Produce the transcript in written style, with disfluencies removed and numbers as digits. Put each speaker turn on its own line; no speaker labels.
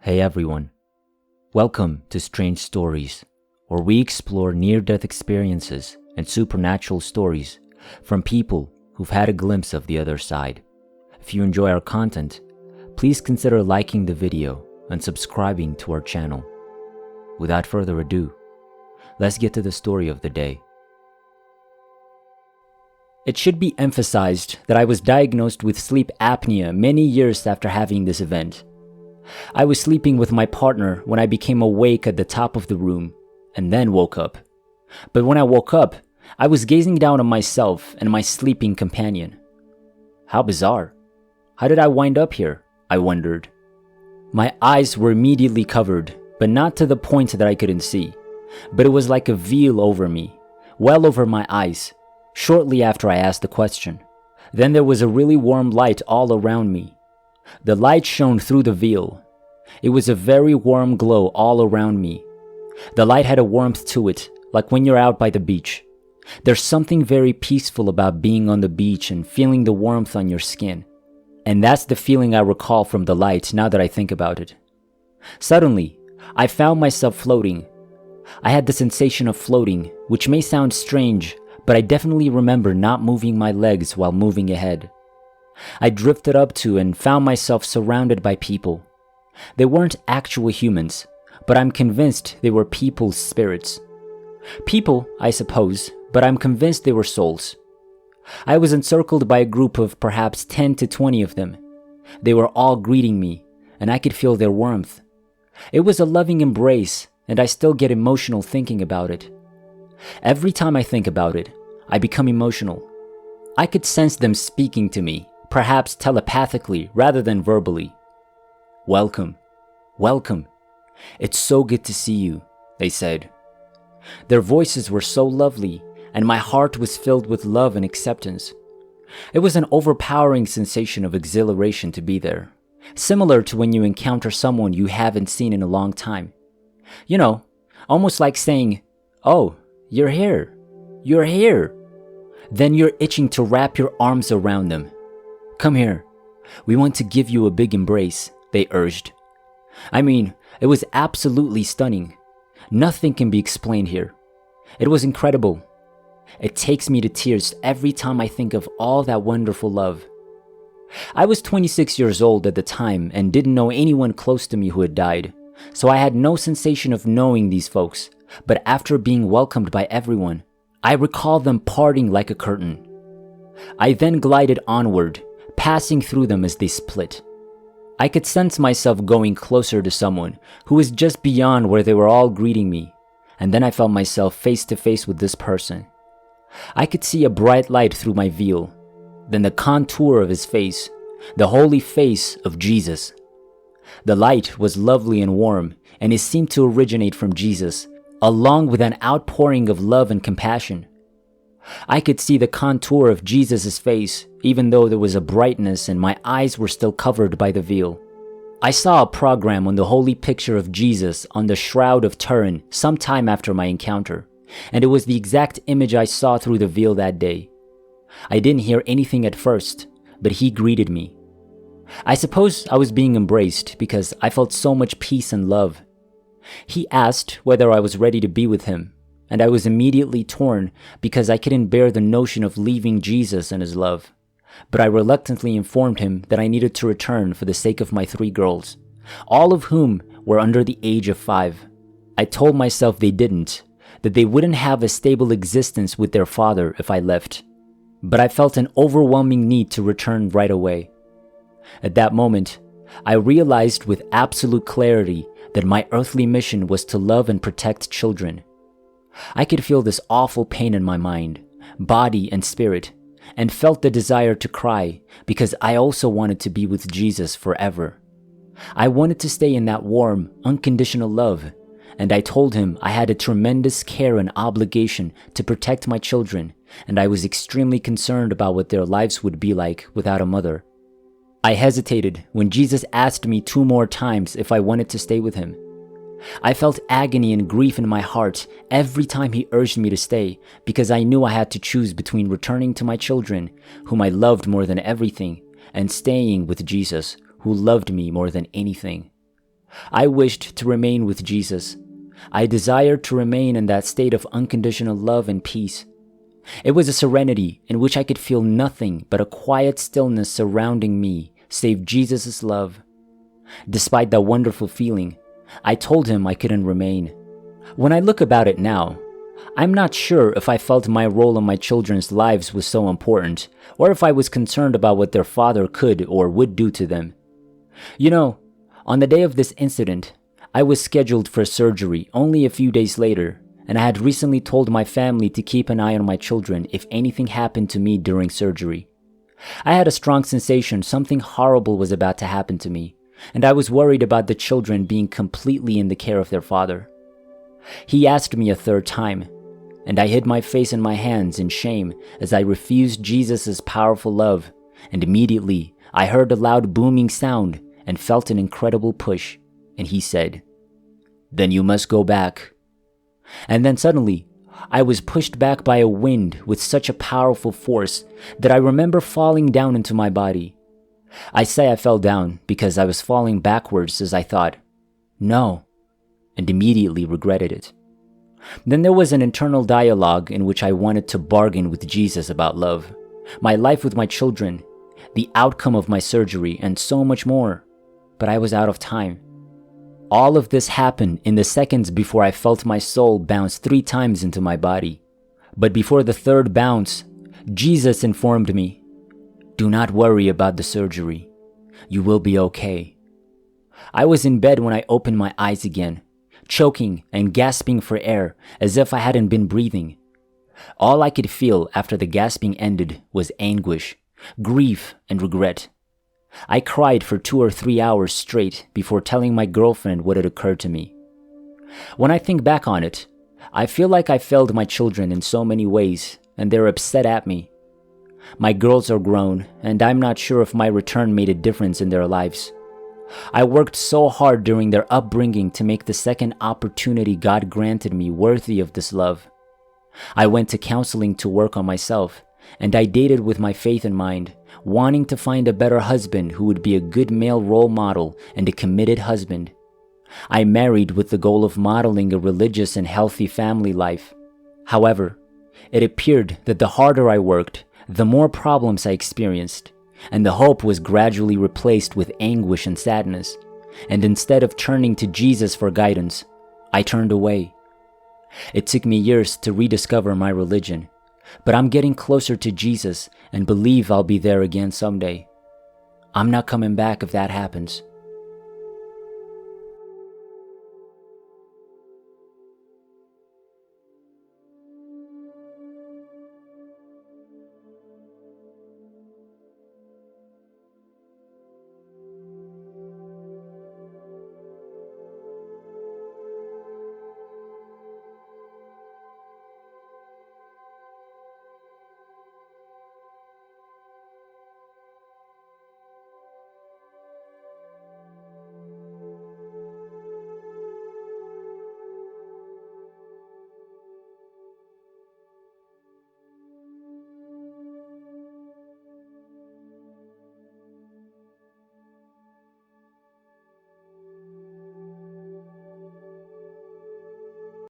Hey everyone, welcome to Strange Stories, where we explore near-death experiences and supernatural stories from people who've had a glimpse of the other side. If you enjoy our content, please consider liking the video and subscribing to our channel. Without further ado, let's get to the story of the day. It should be emphasized that I was diagnosed with sleep apnea many years after having this event. I was sleeping with my partner when I became awake at the top of the room, and then woke up. But when I woke up, I was gazing down on myself and my sleeping companion. How bizarre. How did I wind up here? I wondered. My eyes were immediately covered, but not to the point that I couldn't see. But it was like a veil over me, well over my eyes, shortly after I asked the question. Then there was a really warm light all around me. The light shone through the veil. It was a very warm glow all around me. The light had a warmth to it, like when you're out by the beach. There's something very peaceful about being on the beach and feeling the warmth on your skin. And that's the feeling I recall from the light now that I think about it. Suddenly, I found myself floating. I had the sensation of floating, which may sound strange, but I definitely remember not moving my legs while moving ahead. I drifted up to and found myself surrounded by people. They weren't actual humans, but I'm convinced they were people's spirits. People, I suppose, but I'm convinced they were souls. I was encircled by a group of perhaps 10 to 20 of them. They were all greeting me, and I could feel their warmth. It was a loving embrace, and I still get emotional thinking about it. Every time I think about it, I become emotional. I could sense them speaking to me, perhaps telepathically rather than verbally. Welcome, welcome. It's so good to see you, they said. Their voices were so lovely, and my heart was filled with love and acceptance. It was an overpowering sensation of exhilaration to be there, similar to when you encounter someone you haven't seen in a long time. You know, almost like saying, "Oh, you're here. You're here." Then you're itching to wrap your arms around them. "Come here. We want to give you a big embrace," they urged. I mean, it was absolutely stunning. Nothing can be explained here. It was incredible. It takes me to tears every time I think of all that wonderful love. I was 26 years old at the time and didn't know anyone close to me who had died, so I had no sensation of knowing these folks, but after being welcomed by everyone, I recall them parting like a curtain. I then glided onward, passing through them as they split. I could sense myself going closer to someone who was just beyond where they were all greeting me, and then I felt myself face to face with this person. I could see a bright light through my veil, then the contour of his face, the holy face of Jesus. The light was lovely and warm, and it seemed to originate from Jesus, along with an outpouring of love and compassion. I could see the contour of Jesus' face, even though there was a brightness and my eyes were still covered by the veil. I saw a program on the holy picture of Jesus on the Shroud of Turin sometime after my encounter, and it was the exact image I saw through the veil that day. I didn't hear anything at first, but he greeted me. I suppose I was being embraced because I felt so much peace and love. He asked whether I was ready to be with him, and I was immediately torn because I couldn't bear the notion of leaving Jesus and his love. But I reluctantly informed him that I needed to return for the sake of my 3 girls, all of whom were under the age of 5. I told myself they didn't, that they wouldn't have a stable existence with their father if I left. But I felt an overwhelming need to return right away. At that moment, I realized with absolute clarity that my earthly mission was to love and protect children. I could feel this awful pain in my mind, body and spirit, and felt the desire to cry because I also wanted to be with Jesus forever. I wanted to stay in that warm, unconditional love, and I told him I had a tremendous care and obligation to protect my children, and I was extremely concerned about what their lives would be like without a mother. I hesitated when Jesus asked me 2 more times if I wanted to stay with him. I felt agony and grief in my heart every time he urged me to stay because I knew I had to choose between returning to my children, whom I loved more than everything, and staying with Jesus, who loved me more than anything. I wished to remain with Jesus. I desired to remain in that state of unconditional love and peace. It was a serenity in which I could feel nothing but a quiet stillness surrounding me, save Jesus' love. Despite that wonderful feeling, I told him I couldn't remain. When I look about it now, I'm not sure if I felt my role in my children's lives was so important, or if I was concerned about what their father could or would do to them. You know, on the day of this incident, I was scheduled for surgery only a few days later, and I had recently told my family to keep an eye on my children if anything happened to me during surgery. I had a strong sensation something horrible was about to happen to me, and I was worried about the children being completely in the care of their father. He asked me a third time, and I hid my face in my hands in shame as I refused Jesus' powerful love, and immediately I heard a loud booming sound and felt an incredible push, and he said, "Then you must go back." And then suddenly, I was pushed back by a wind with such a powerful force that I remember falling down into my body. I say I fell down because I was falling backwards as I thought, "No," and immediately regretted it. Then there was an internal dialogue in which I wanted to bargain with Jesus about love, my life with my children, the outcome of my surgery, and so much more. But I was out of time. All of this happened in the seconds before I felt my soul bounce 3 times into my body. But before the third bounce, Jesus informed me, "Do not worry about the surgery. You will be okay." I was in bed when I opened my eyes again, choking and gasping for air as if I hadn't been breathing. All I could feel after the gasping ended was anguish, grief, and regret. I cried for 2 or 3 hours straight before telling my girlfriend what had occurred to me. When I think back on it, I feel like I failed my children in so many ways, and they're upset at me. My girls are grown, and I'm not sure if my return made a difference in their lives. I worked so hard during their upbringing to make the second opportunity God granted me worthy of this love. I went to counseling to work on myself, and I dated with my faith in mind, wanting to find a better husband who would be a good male role model and a committed husband. I married with the goal of modeling a religious and healthy family life. However, it appeared that the harder I worked, the more problems I experienced, and the hope was gradually replaced with anguish and sadness. And instead of turning to Jesus for guidance, I turned away. It took me years to rediscover my religion, but I'm getting closer to Jesus and believe I'll be there again someday. I'm not coming back if that happens.